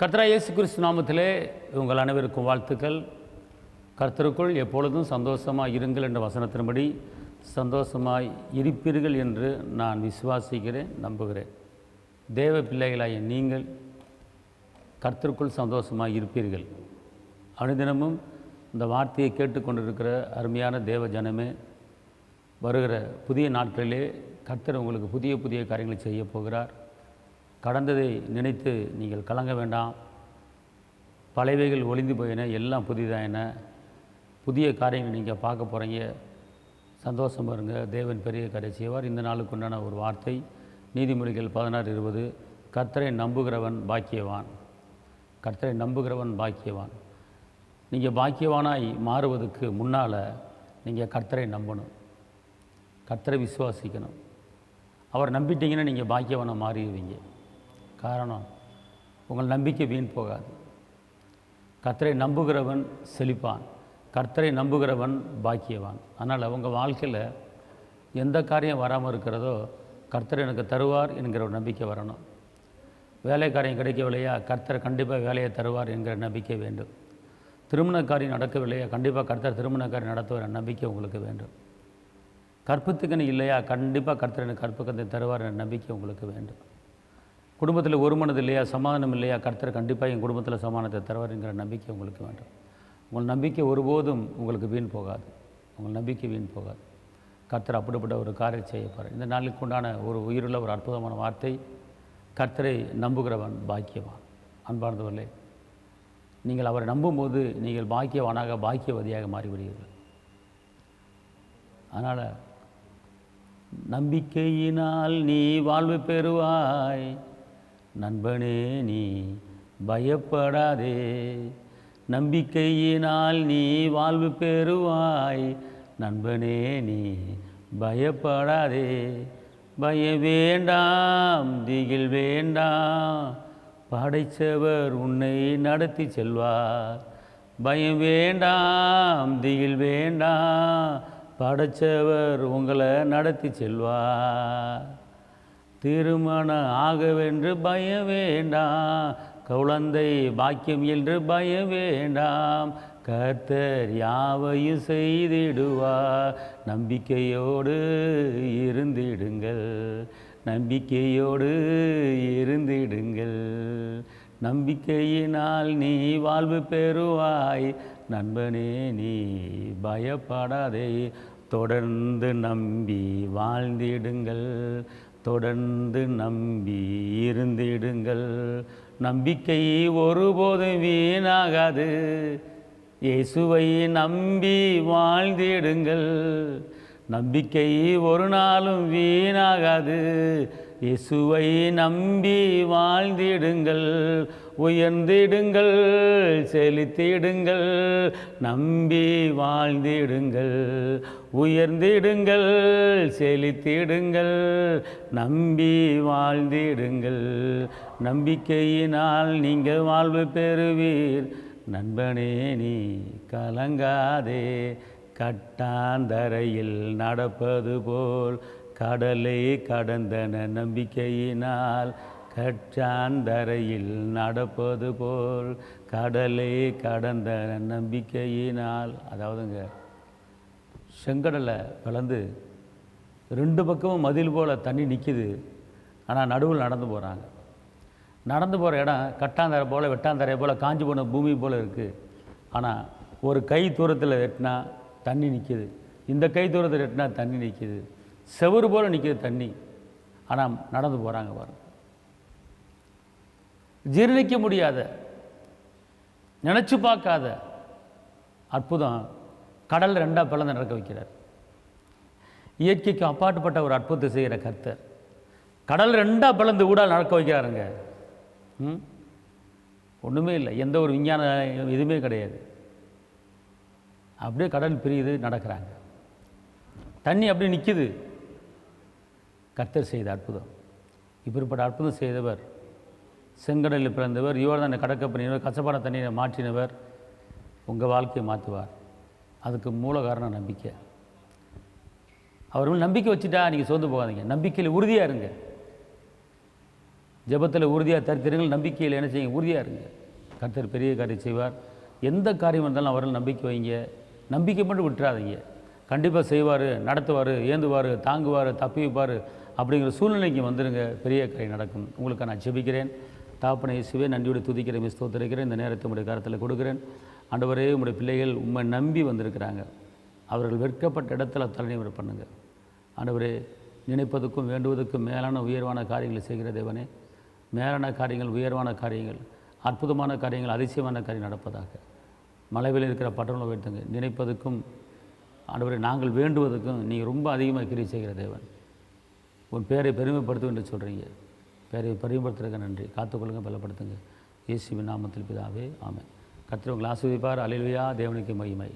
கர்த்தராகிய இயேசு கிறிஸ்து நாமத்திலே உங்கள் அனைவருக்கும் வாழ்த்துக்கள். கர்த்தருக்குள் எப்பொழுதும் சந்தோஷமாக இருங்கள் என்ற வசனத்தின்படி சந்தோஷமாய் இருப்பீர்கள் என்று நான் விசுவாசிக்கிறேன், நம்புகிறேன். தேவ பிள்ளைகளாகிய நீங்கள் கர்த்தருக்குள் சந்தோஷமாக இருப்பீர்கள். அனுதினமும் இந்த வார்த்தையை கேட்டுக்கொண்டிருக்கிற அருமையான தேவ ஜனமே, வருகிற புதிய நாட்களிலே கர்த்தர் உங்களுக்கு புதிய புதிய காரியங்களை செய்ய போகிறார். கடந்ததை நினைத்து நீங்கள் கலங்க வேண்டாம். பழையவைகள் ஒளிந்து போயின, எல்லாம் புதிதாயின. புதிய காரியங்கள் நீங்கள் பார்க்க போகிறீங்க. சந்தோஷமாக இருங்க. தேவன் பெரிய காரியம் செய்வார். இந்த நாளுக்கு உண்டான ஒரு வார்த்தை நீதிமொழிகள் 16:20. கர்த்தரை நம்புகிறவன் பாக்கியவான். கர்த்தரை நம்புகிறவன் பாக்கியவான். நீங்கள் பாக்கியவானாய் மாறுவதற்கு முன்னால் நீங்கள் கர்த்தரை நம்பணும், கர்த்தரை விசுவாசிக்கணும். அவர் நம்பிட்டீங்கன்னா நீங்கள் பாக்கியவானாக மாறிடுவீங்க. காரணம், உங்கள் நம்பிக்கை வீண் போகாது. கர்த்தரை நம்புகிறவன் செழிப்பான், கர்த்தரை நம்புகிறவன் பாக்கியவான். அதனால் உங்கள் வாழ்க்கையில் எந்த காரியம் வராமல் இருக்கிறதோ கர்த்தர் எனக்கு தருவார் என்கிற ஒரு நம்பிக்கை வரணும். வேலை காரியம் கிடைக்கவில்லையா, கர்த்தர் கண்டிப்பாக வேலையை தருவார் என்கிற நம்பிக்கை வேண்டும். திருமண காரியம் நடக்கவில்லையா, கண்டிப்பாக கர்த்தர் திருமண காரியம் நடத்துவார் நம்பிக்கை உங்களுக்கு வேண்டும். கற்பத்துக்கணி இல்லையா, கண்டிப்பாக கர்த்தர் எனக்கு கற்பக்கத்தை தருவார் என்ற நம்பிக்கை உங்களுக்கு வேண்டும். குடும்பத்தில் ஒரு மனது இல்லையா, சமாதானம் இல்லையா, கர்த்தர் கண்டிப்பாக என் குடும்பத்தில் சமாதானத்தை தருவார் என்கிற நம்பிக்கை உங்களுக்கு வேண்டும். உங்கள் நம்பிக்கை ஒருபோதும் உங்களுக்கு வீண் போகாது. உங்கள் நம்பிக்கை வீண் போகாது. கர்த்தர் அப்படிப்பட்ட ஒரு காரியம் செய்யப்பார். இந்த நாளுக்கு உண்டான ஒரு உயிருள்ள ஒரு அற்புதமான வார்த்தை, கர்த்தரை நம்புகிறவன் பாக்கியவான். அன்பார்ந்தவர்களே, நீங்கள் அவரை நம்பும்போது நீங்கள் பாக்கியவானாக பாக்கியவதியாக மாறிவிடுவீர்கள். அதனால் நம்பிக்கையினால் நீ வாழ்வு பெறுவாய், நண்பனே நீ பயப்படாதே. நம்பிக்கையினால் நீ வாழ்வு பெறுவாய், நண்பனே நீ பயப்படாதே. பயம் வேண்டாம், திகில் வேண்டாம், படைத்தவர் உன்னை நடத்தி செல்வார். பயம் வேண்டாம், திகில் வேண்டாம், படைத்தவர் உங்களை நடத்தி செல்வார். திருமணம் ஆகவென்று பயம் வேண்டாம், குழந்தை பாக்கியம் என்று பயம் வேண்டாம், கர்த்தர் யாவையும் செய்திடுவார். நம்பிக்கையோடு இருந்திடுங்கள், நம்பிக்கையோடு இருந்திடுங்கள். நம்பிக்கையினால் நீ வாழ்வு பெறுவாய், நண்பனே நீ பயப்படாதே. தொடர்ந்து நம்பி வாழ்ந்திடுங்கள், தொடர்ந்து நம்பி இருந்திடுங்கள். நம்பிக்கை ஒருபோதும் வீணாகாது, இயேசுவை நம்பி வாழ்ந்திடுங்கள். நம்பிக்கை ஒரு நாளும் வீணாகாது, இயேசுவை நம்பி வாழ்ந்திடுங்கள். உயர்ந்திடுங்கள், செழித்திடுங்கள், நம்பி வாழ்ந்திடுங்கள். உயர்ந்திடுங்கள், செழித்திடுங்கள், நம்பி வாழ்ந்திடுங்கள். நம்பிக்கையினால் நீங்கள் வாழ்வு பெறுவீர், நண்பனே நீ கலங்காதே. கட்டாந்தரையில் நடப்பது போல் கடலை கடந்தன நம்பிக்கையினால். கட்டாந்தரையில் நடப்பது போல் கடலை கடந்தன நம்பிக்கையினால். அதாவதுங்க, செங்கடலை பிளந்து ரெண்டு பக்கமும் மதில் போல் தண்ணி நிற்கிது, ஆனால் நடுவில் நடந்து போகிறாங்க. நடந்து போகிற இடம் கட்டாந்தரை போல் வெட்டாந்தரை போல் காஞ்சி போன பூமி போல் இருக்குது. ஆனால் ஒரு கை தூரத்தில் வெட்டினா தண்ணி நிற்கிது, இந்த கை தூரத்தில் வெட்டினா தண்ணி நிற்கிது. செவரு போல் நிற்கிது தண்ணி, ஆனால் நடந்து போகிறாங்க பாருங்க. ஜீரணிக்க முடியாத, நினச்சி பார்க்காத அற்புதம் கடல் ரெண்டாக பிளந்து நடக்க வைக்கிறார். இயற்கைக்கு அப்பாற்பட்ட ஒரு அற்புதத்தை செய்கிற கர்த்தர் கடல் ரெண்டாக பிளந்து ஊடால் நடக்க வைக்கிறாருங்க. ஒன்றுமே இல்லை, எந்த ஒரு விஞ்ஞான எதுவுமே கிடையாது. அப்படியே கடல் பிரியுது, நடக்கிறாங்க. தண்ணி அப்படியே நிற்கிது. கர்த்தர் செய்த அற்புதம். இப்படிப்பட்ட அற்புதம் செய்தவர், செங்கடலில் பிறந்தவர், யோர்தானை கடக்க பண்ணினவர், கசப்பான தண்ணீரை மாற்றினவர் உங்கள் வாழ்க்கையை மாற்றுவார். அதுக்கு மூல காரணம் நம்பிக்கை. அவர் நம்பிக்கை வச்சுட்டா நீங்கள் சோர்ந்து போகாதீங்க. நம்பிக்கையில் உறுதியாக இருங்க. ஜெபத்தில் உறுதியாக தரித்திரங்கள், நம்பிக்கையில் என்ன செய்யுங்க, உறுதியாக இருங்க. கர்த்தர் பெரிய காரியம் செய்வார். எந்த காரியம் இருந்தாலும் அவர்கள் நம்பிக்கை வைங்க. நம்பிக்கை மட்டும் விட்டுறாதீங்க. கண்டிப்பாக செய்வார், நடத்துவார், ஏந்துவார், தாங்குவார், தப்பி வைப்பார் அப்படிங்கிற சூழ்நிலைக்கு வந்துடுங்க. பெரிய காரியம் நடக்கும். உங்களுக்கு நான் ஜெபிக்கிறேன். தகப்பனே இயேசுவே, நன்றியோடு துதிக்கிறேன், ஸ்தோத்திரிக்கிறேன். இந்த நேரத்தை உங்களுடைய கரத்தில் கொடுக்குறேன். ஆண்டவரே, உங்களுடைய பிள்ளைகள் உண்மை நம்பி வந்திருக்கிறாங்க. அவர்கள் வெட்கப்பட்ட இடத்துல தலைநிமிர பண்ணுங்க. ஆண்டவரே, நினைப்பதுக்கும் வேண்டுவதற்கும் மேலான உயர்வான காரியங்களை செய்கிற தேவனே, மேலான காரியங்கள், உயர்வான காரியங்கள், அற்புதமான காரியங்கள், அதிசயமான காரியம் நடப்பதாக. மலைவில் இருக்கிற பட்டணங்களை உயர்த்துங்க. நினைப்பதுக்கும் ஆண்டவரை நாங்கள் வேண்டுவதற்கும் நீங்கள் ரொம்ப அதிகமாக கிரியை செய்கிற தேவன். உன் பேரை பெருமைப்படுத்தும் என்று சொல்கிறீங்க. பேரை பெருமைப்படுத்துறதுக்கு நன்றி. காத்துக்கொள்ளுங்க, பலப்படுத்துங்க. இயேசுவின் நாமத்தில் பிதாவே, ஆமென். கர்த்தர் உங்களை ஆசீர்வதிப்பார். அல்லேலூயா. தேவனுக்கு மகிமை.